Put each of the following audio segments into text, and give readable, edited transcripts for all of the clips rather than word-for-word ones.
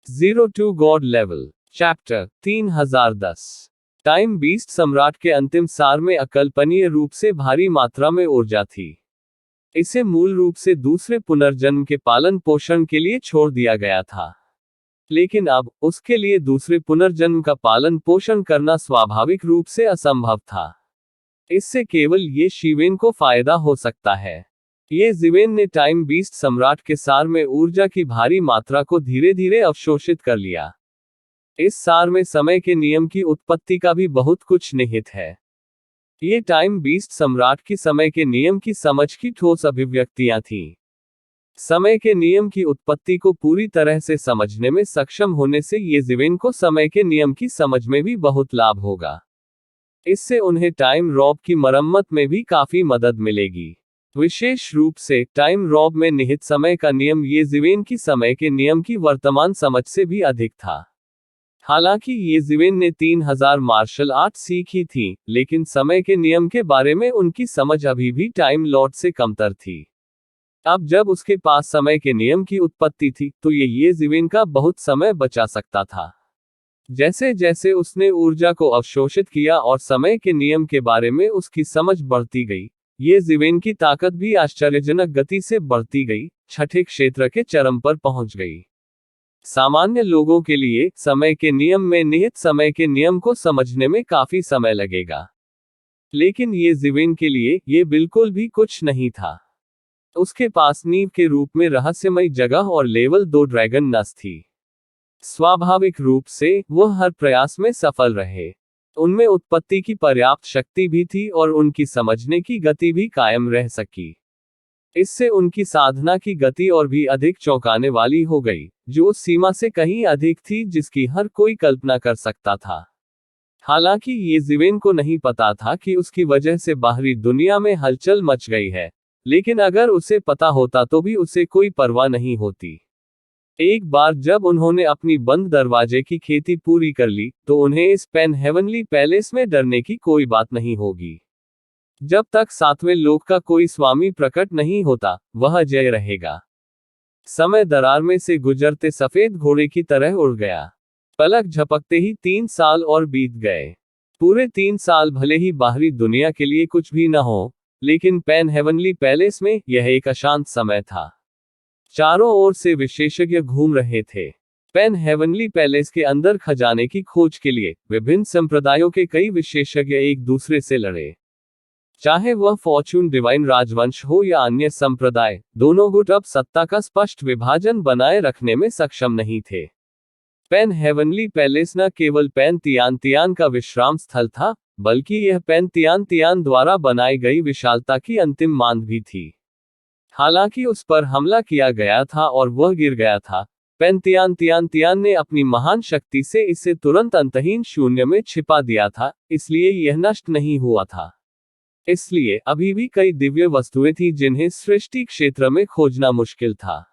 Zero to god level. Chapter 3010। Time beast सम्राट के अंतिम सार में अकल्पनीय रूप से भारी मात्रा में ऊर्जा थी। इसे मूल रूप से दूसरे पुनर्जन्म के पालन पोषण के लिए छोड़ दिया गया था, लेकिन अब उसके लिए दूसरे पुनर्जन्म का पालन पोषण करना स्वाभाविक रूप से असंभव था। इससे केवल ये शिवेन को फायदा हो सकता है। ये जीवेन ने टाइम बीस्ट सम्राट के सार में ऊर्जा की भारी मात्रा को धीरे धीरे अवशोषित कर लिया। इस सार में समय के नियम की उत्पत्ति का भी बहुत कुछ निहित है। ये टाइम बीस्ट सम्राट की समय के नियम की समझ की ठोस अभिव्यक्तियां थीं। समय के नियम की उत्पत्ति को पूरी तरह से समझने में सक्षम होने से ये जीवेन को समय के नियम की समझ में भी बहुत लाभ होगा। इससे उन्हें टाइम रॉब की मरम्मत में भी काफी मदद मिलेगी। विशेष रूप से टाइम रॉब में निहित समय का नियम ये जीवेन की समय के नियम की वर्तमान समझ से भी अधिक था। हालांकि ये जीवेन ने 3000 मार्शल आर्ट सीखी थी, लेकिन समय के नियम के बारे में उनकी समझ अभी भी टाइम लॉर्ड से कमतर थी। अब जब उसके पास समय के नियम की उत्पत्ति थी, तो ये जीवेन का बहुत समय बचा सकता था। जैसे जैसे उसने ऊर्जा को अवशोषित किया और समय के नियम के बारे में उसकी समझ बढ़ती गई, ये जीवेन की ताकत भी आश्चर्यजनक गति से बढ़ती गई, छठे क्षेत्र के चरम पर पहुंच गई। सामान्य लोगों के लिए समय के नियम में निहित समय के नियम को समझने में काफी समय लगेगा, लेकिन ये जीवेन के लिए ये बिल्कुल भी कुछ नहीं था। उसके पास नींव के रूप में रहस्यमय जगह और लेवल 2 ड्रैगन नस थी। स्वाभाविक रूप से वह हर प्रयास में सफल रहे। उनमें उत्पत्ति की पर्याप्त शक्ति भी थी और उनकी समझने की गति भी कायम रह सकी। इससे उनकी साधना की गति और भी अधिक चौंकाने वाली हो गई, जो उस सीमा से कहीं अधिक थी जिसकी हर कोई कल्पना कर सकता था। हालांकि ये जीवेन को नहीं पता था कि उसकी वजह से बाहरी दुनिया में हलचल मच गई है, लेकिन अगर उसे पता होता तो भी उसे कोई परवाह नहीं होती। एक बार जब उन्होंने अपनी बंद दरवाजे की खेती पूरी कर ली, तो उन्हें इस पेन हेवनली पैलेस में डरने की कोई बात नहीं होगी। जब तक सातवें लोक का कोई स्वामी प्रकट नहीं होता, वह अजय रहेगा। समय दरार में से गुजरते सफेद घोड़े की तरह उड़ गया। पलक झपकते ही 3 साल और बीत गए। पूरे 3 साल भले ही बाहरी दुनिया के लिए कुछ भी न हो, लेकिन पेन हेवनली पैलेस में यह एक अशांत समय था। चारों ओर से विशेषज्ञ घूम रहे थे। पेन हेवनली पैलेस के अंदर खजाने की खोज के लिए विभिन्न संप्रदायों के कई विशेषज्ञ एक दूसरे से लड़े। चाहे वह फॉर्चून डिवाइन राजवंश हो या अन्य संप्रदाय, दोनों गुट अब सत्ता का स्पष्ट विभाजन बनाए रखने में सक्षम नहीं थे। पेन हेवनली पैलेस न केवल पेन तियान तियान का विश्राम स्थल था, बल्कि यह पेन तियान तियान द्वारा बनाई गई विशालता की अंतिम मांद भी थी। हालांकि उस पर हमला किया गया था और वह गिर गया था, पेन तियान तियान तियान ने अपनी महान शक्ति से इसे तुरंत अंतहीन शून्य में छिपा दिया था, इसलिए यह नष्ट नहीं हुआ था। इसलिए अभी भी कई दिव्य वस्तुएं थीं जिन्हें सृष्टि क्षेत्र में खोजना मुश्किल था।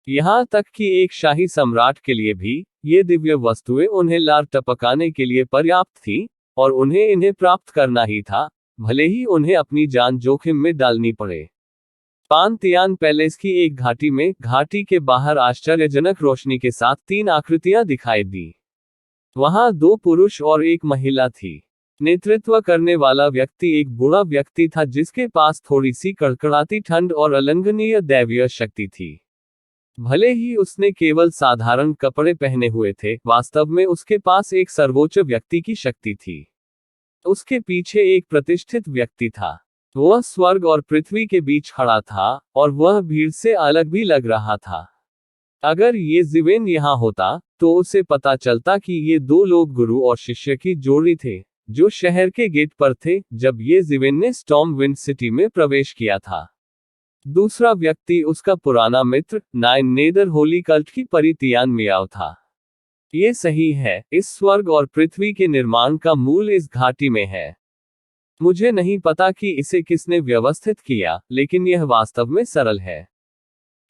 यहाँ तक कि एक शाही सम्राट के लिए भी ये दिव्य वस्तुएं उन्हें लार टपकाने के लिए पर्याप्त थीं, और उन्हें इन्हें प्राप्त करना ही था, भले ही उन्हें अपनी जान जोखिम में डालनी पड़े। पान तियान पैलेस की एक घाटी में, घाटी के बाहर आश्चर्यजनक रोशनी के साथ 3 आकृतियां दिखाई दी। वहां 2 पुरुष और 1 महिला थी। नेतृत्व करने वाला व्यक्ति एक बूढ़ा व्यक्ति था जिसके पास थोड़ी सी कड़कड़ाती ठंड और अलंघनीय दैवीय शक्ति थी। भले ही उसने केवल साधारण कपड़े पहने हुए थे, वास्तव में उसके पास एक सर्वोच्च व्यक्ति की शक्ति थी। उसके पीछे एक प्रतिष्ठित व्यक्ति था। वह स्वर्ग और पृथ्वी के बीच खड़ा था, और वह भीड़ से अलग भी लग रहा था। अगर ये जीवेन यहाँ होता, तो उसे पता चलता कि ये 2 लोग गुरु और शिष्य की जोड़ी थे, जो शहर के गेट पर थे जब ये जीवेन ने स्टॉर्म विंड सिटी में प्रवेश किया था। दूसरा व्यक्ति उसका पुराना मित्र, नाइन नेदर होली कल्ट की परी तियान मियाओ था। ये सही है, इस स्वर्ग और पृथ्वी के निर्माण का मूल इस घाटी में है। मुझे नहीं पता कि इसे किसने व्यवस्थित किया, लेकिन यह वास्तव में सरल है।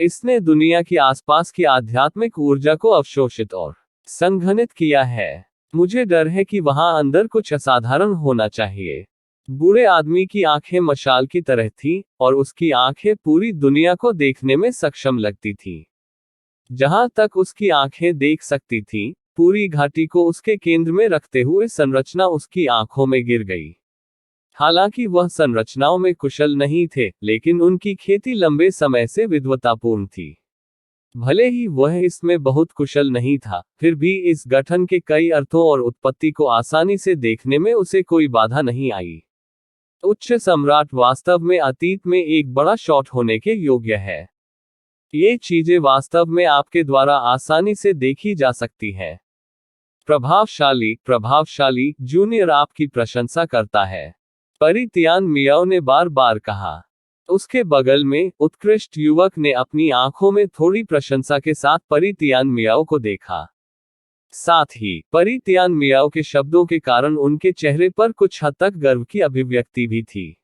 इसने दुनिया की आसपास की आध्यात्मिक ऊर्जा को अवशोषित और संघनित किया है। मुझे डर है कि वहां अंदर कुछ असाधारण होना चाहिए। बूढ़े आदमी की आंखें मशाल की तरह थीं, और उसकी आंखें पूरी दुनिया को देखने में सक्षम लगती थीं। जहां तक उसकी आंखें देख सकती थीं, पूरी घाटी को उसके केंद्र में रखते हुए संरचना उसकी आंखों में गिर गई। हालांकि वह संरचनाओं में कुशल नहीं थे, लेकिन उनकी खेती लंबे समय से विद्वतापूर्ण थी। भले ही वह इसमें बहुत कुशल नहीं था, फिर भी इस गठन के कई अर्थों और उत्पत्ति को आसानी से देखने में उसे कोई बाधा नहीं आई। उच्च सम्राट वास्तव में अतीत में एक बड़ा शॉट होने के योग्य है। ये चीजें वास्तव में आपके द्वारा आसानी से देखी जा सकती हैं। प्रभावशाली प्रभावशाली जूनियर आपकी प्रशंसा करता है, परी तियान मियाओ ने बार बार कहा। उसके बगल में उत्कृष्ट युवक ने अपनी आंखों में थोड़ी प्रशंसा के साथ परी तियान मियाओ को देखा। साथ ही परी तियान मियाओ के शब्दों के कारण उनके चेहरे पर कुछ हद तक गर्व की अभिव्यक्ति भी थी,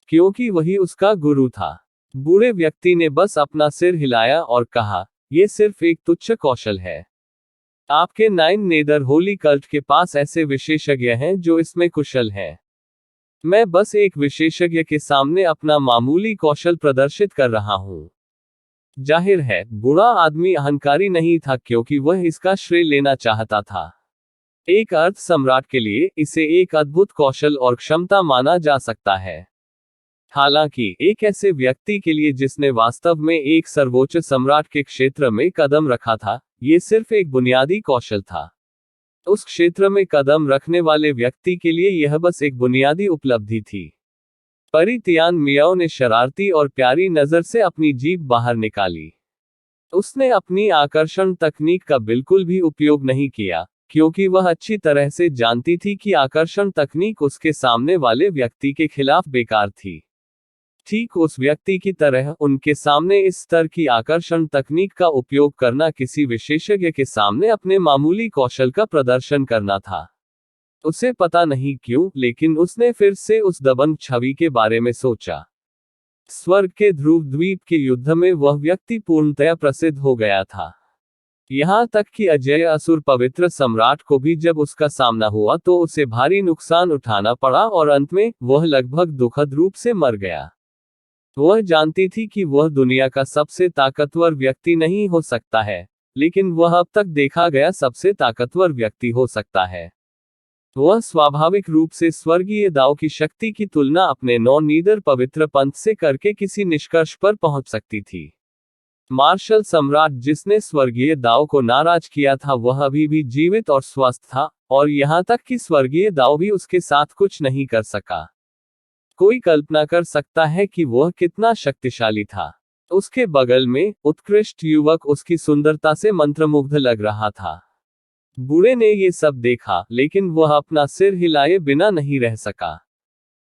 क्योंकि वही उसका गुरु था। बूढ़े व्यक्ति ने बस अपना सिर हिलाया और कहा, यह सिर्फ एक तुच्छ कौशल है। आपके नाइन नेदर होली कल्ट के पास ऐसे विशेषज्ञ हैं जो इसमें कुशल हैं। मैं बस एक विशेषज्ञ के सामने अपना मामूली कौशल प्रदर्शित कर रहा हूं। जाहिर है, बूढ़ा आदमी अहंकारी नहीं था, क्योंकि वह इसका श्रेय लेना चाहता था। एक अर्थ सम्राट के लिए इसे एक अद्भुत कौशल और क्षमता माना जा सकता है। हालांकि एक ऐसे व्यक्ति के लिए जिसने वास्तव में एक सर्वोच्च सम्राट के क्षेत्र में कदम रखा था, ये सिर्फ एक बुनियादी कौशल था। उस क्षेत्र में कदम रखने वाले व्यक्ति के लिए यह बस एक बुनियादी उपलब्धि थी। परी तियान मियाओ ने शरारती और प्यारी नजर से अपनी जीभ बाहर निकाली। उसने अपनी आकर्षण तकनीक का बिल्कुल भी उपयोग नहीं किया, क्योंकि वह अच्छी तरह से जानती थी कि आकर्षण तकनीक उसके सामने वाले व्यक्ति के खिलाफ बेकार थी। ठीक उस व्यक्ति की तरह उनके सामने इस स्तर की आकर्षण तकनीक का उपयोग करना किसी विशेषज्ञ के सामने अपने मामूली कौशल का प्रदर्शन करना था। उसे पता नहीं क्यों, लेकिन उसने फिर से उस दबंग छवि के बारे में सोचा। स्वर्ग के ध्रुव द्वीप के युद्ध में वह व्यक्ति पूर्णतया प्रसिद्ध हो गया था। यहां तक कि अजय असुर पवित्र सम्राट को भी जब उसका सामना हुआ तो उसे भारी नुकसान उठाना पड़ा और अंत में वह लगभग दुखद रूप से मर गया। वह जानती थी कि वह दुनिया का सबसे ताकतवर व्यक्ति नहीं हो सकता है, लेकिन वह अब तक देखा गया सबसे ताकतवर व्यक्ति हो सकता है। वह स्वाभाविक रूप से स्वर्गीय दाव की शक्ति की तुलना अपने नौ नीदर पवित्र पंथ से करके किसी निष्कर्ष पर पहुंच सकती थी। मार्शल सम्राट जिसने स्वर्गीय दाव को नाराज किया था, वह अभी भी जीवित और स्वस्थ था, और यहां तक कि स्वर्गीय दाव भी उसके साथ कुछ नहीं कर सका। कोई कल्पना कर सकता है कि वह कितना शक्तिशाली था। उसके बगल में उत्कृष्ट युवक उसकी सुंदरता से मंत्रमुग्ध लग रहा था। बूढ़े ने ये सब देखा, लेकिन वह अपना सिर हिलाए बिना नहीं रह सका।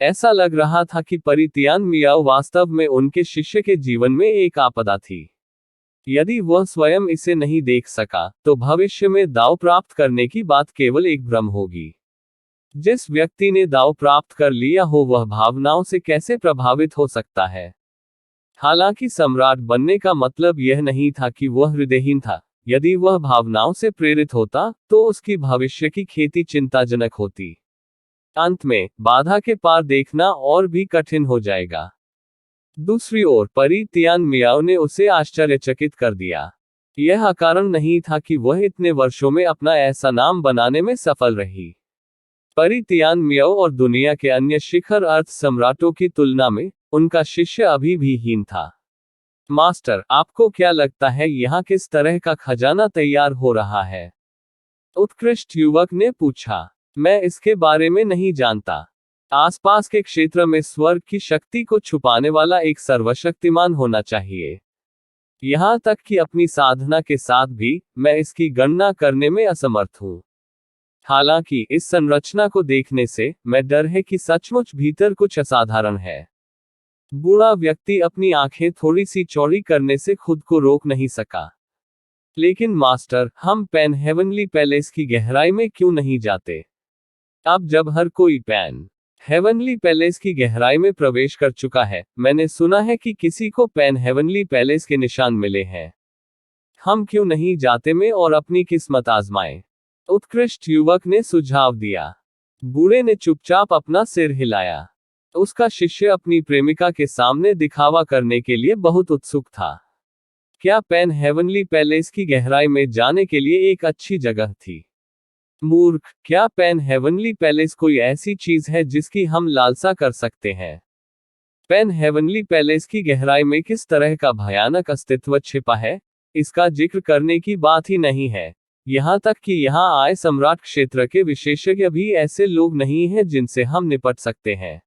ऐसा लग रहा था कि परी तियान मियाओ वास्तव में उनके शिष्य के जीवन में एक आपदा थी। यदि वह स्वयं इसे नहीं देख सका, तो भविष्य में दाव प्राप्त करने की बात केवल एक भ्रम होगी। जिस व्यक्ति ने दाव प्राप्त कर लिया हो, वह भावनाओं से कैसे प्रभावित हो सकता है? हालांकि सम्राट बनने का मतलब यह नहीं था कि वह हृदयहीन था। यदि वह भावनाओं से प्रेरित होता, तो उसकी भविष्य की खेती चिंताजनक होती। अंत में, बाधा के पार देखना और भी कठिन हो जाएगा। दूसरी ओर, परी तियान मियाओ ने उसे आश्चर्यचकित कर दिया। यह अकारण नहीं था कि वह इतने वर्षों में अपना ऐसा नाम बनाने में सफल रही। परी तियान मियाओ और दुनिया के अन्य शिखर अर्थ सम्राटों की तुलना में उनका शिष्य अभी भी हीन था। मास्टर, आपको क्या लगता है यहाँ किस तरह का खजाना तैयार हो रहा है? उत्कृष्ट युवक ने पूछा। मैं इसके बारे में नहीं जानता। आसपास के क्षेत्र में स्वर्ग की शक्ति को छुपाने वाला एक सर्वशक्तिमान होना चाहिए। यहाँ तक कि अपनी साधना के साथ भी मैं इसकी गणना करने में असमर्थ हूँ। हालांकि इस संरचना को देखने से मैं डर है कि सचमुच भीतर कुछ असाधारण है। बूढ़ा व्यक्ति अपनी आंखें थोड़ी सी चौड़ी करने से खुद को रोक नहीं सका। लेकिन मास्टर, हम पैन हेवनली पैलेस की गहराई में क्यों नहीं जाते? अब जब हर कोई पैन हेवनली पैलेस की गहराई में प्रवेश कर चुका है, मैंने सुना है कि किसी को पैन हेवनली पैलेस के निशान मिले हैं। हम क्यों नहीं जाते में और अपनी किस्मत आजमाएं? उत्कृष्ट युवक ने सुझाव दिया। बूढ़े ने चुपचाप अपना सिर हिलाया। उसका शिष्य अपनी प्रेमिका के सामने दिखावा करने के लिए बहुत उत्सुक था। क्या पेन हेवनली पैलेस की गहराई में जाने के लिए एक अच्छी जगह थी? मूर्ख, क्या पेन हेवनली पैलेस कोई ऐसी चीज है जिसकी हम लालसा कर सकते हैं? पेन हेवनली पैलेस की गहराई में किस तरह का भयानक अस्तित्व छिपा है, इसका जिक्र करने की बात ही नहीं है। यहाँ तक कि यहाँ आए सम्राट क्षेत्र के विशेषज्ञ भी ऐसे लोग नहीं हैं जिनसे हम निपट सकते हैं।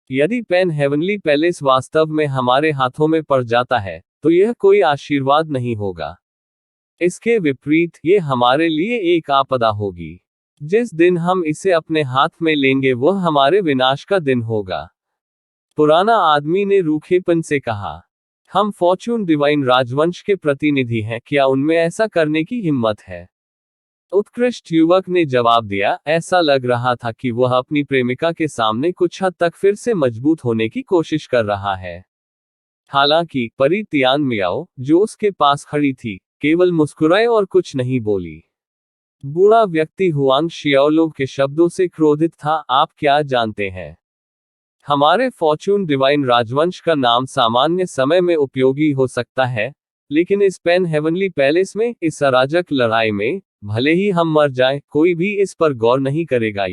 यदि पेन हेवनली पैलेस वास्तव में हमारे हाथों में पड़ जाता है, तो यह कोई आशीर्वाद नहीं होगा। इसके विपरीत, ये हमारे लिए एक आपदा होगी। जिस दिन हम इसे अपने हाथ में लेंगे वह हमारे विनाश का दिन होगा। पुराना आदमी ने रूखेपन से कहा। हम फॉर्चून डिवाइन राजवंश के प्रतिनिधि हैं, क्या उनमें ऐसा करने की हिम्मत है? उत्कृष्ट युवक ने जवाब दिया, ऐसा लग रहा था कि वह अपनी प्रेमिका के सामने कुछ हद तक फिर से मजबूत होने की कोशिश कर रहा है। हालांकि परी तियान मियाओ, जो उसके पास खड़ी थी, केवल मुस्कुराए और कुछ नहीं बोली। बूढ़ा व्यक्ति हुआंग शियाओलो के शब्दों से क्रोधित था। आप क्या जानते हैं? हमारे फॉर्चून डिवाइन राजवंश का नाम सामान्य समय में उपयोगी हो सकता है, लेकिन इस पेन हेवनली पैलेस में, इस अराजक लड़ाई में, भले ही हम मर जाएं, कोई भी इस पर गौर नहीं करेगा।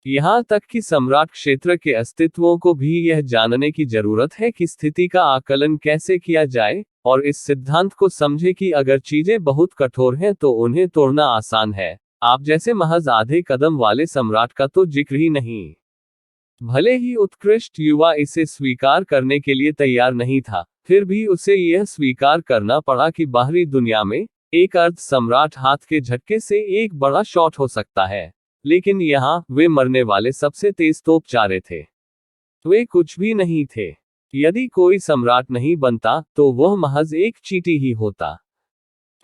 यहाँ तक कि सम्राट क्षेत्र के अस्तित्वों को भी यह जानने की जरूरत है कि स्थिति का आकलन कैसे किया जाए, और इस सिद्धांत को समझे कि अगर चीजें बहुत कठोर हैं तो उन्हें तोड़ना आसान है। आप जैसे महज आधे कदम वाले सम्राट का तो जिक्र ही नहीं। भले ही उत्कृष्ट युवा इसे स्वीकार करने के लिए तैयार नहीं था, फिर भी उसे यह स्वीकार करना पड़ा कि बाहरी दुनिया में एक अर्ध सम्राट हाथ के झटके से एक बड़ा शॉट हो सकता है, लेकिन यहाँ वे मरने वाले सबसे तेज तोपचारे थे। वे कुछ भी नहीं थे। यदि कोई सम्राट नहीं बनता तो वह महज एक चींटी ही होता।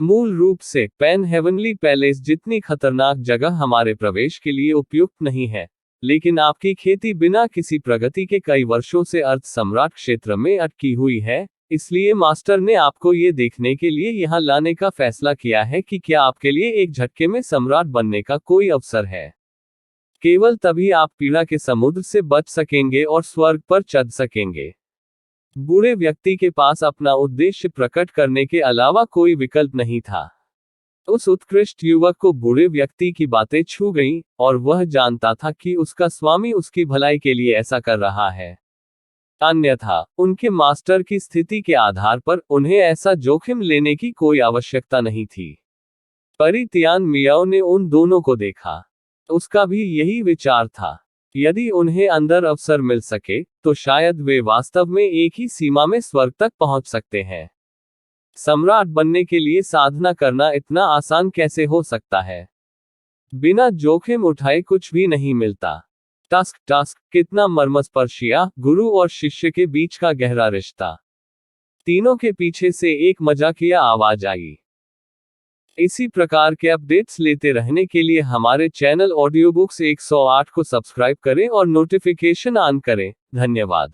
मूल रूप से पेन हेवनली पैलेस जितनी खतरनाक जगह हमारे प्रवेश के लिए उपयुक्त नहीं है, लेकिन आपकी खेती बिना किसी प्रगति के कई वर्षों से अर्ध सम्राट क्षेत्र में अटकी हुई है। इसलिए मास्टर ने आपको ये देखने के लिए यहाँ लाने का फैसला किया है कि क्या आपके लिए एक झटके में सम्राट बनने का कोई अवसर है। केवल तभी आप पीड़ा के समुद्र से बच सकेंगे और स्वर्ग पर चढ़ सकेंगे। बूढ़े व्यक्ति के पास अपना उद्देश्य प्रकट करने के अलावा कोई विकल्प नहीं था। उस उत्कृष्ट युवक को बूढ़े व्यक्ति की बातें छू गईं, और वह जानता था कि उसका स्वामी उसकी भलाई के लिए ऐसा कर रहा है। अन्यथा, उनके मास्टर की स्थिति के आधार पर उन्हें ऐसा जोखिम लेने की कोई आवश्यकता नहीं थी। परी तियान मियाओ ने उन दोनों को देखा। उसका भी यही विचार था। यदि उन्हें अंदर अवसर मिल सके, तो शायद वे वास्तव में एक ही सीमा में स्वर्ग तक पहुंच सकते हैं। सम्राट बनने के लिए साधना करना इतना आसान कैसे हो सकता है? बिना जोखिम उठाए कुछ भी नहीं मिलता। टास्क कितना मर्मस्पर्शिया, गुरु और शिष्य के बीच का गहरा रिश्ता। तीनों के पीछे से एक मजाकिया आवाज आई। इसी प्रकार के अपडेट्स लेते रहने के लिए हमारे चैनल ऑडियो बुक्स 108 को सब्सक्राइब करें और नोटिफिकेशन ऑन करें। धन्यवाद।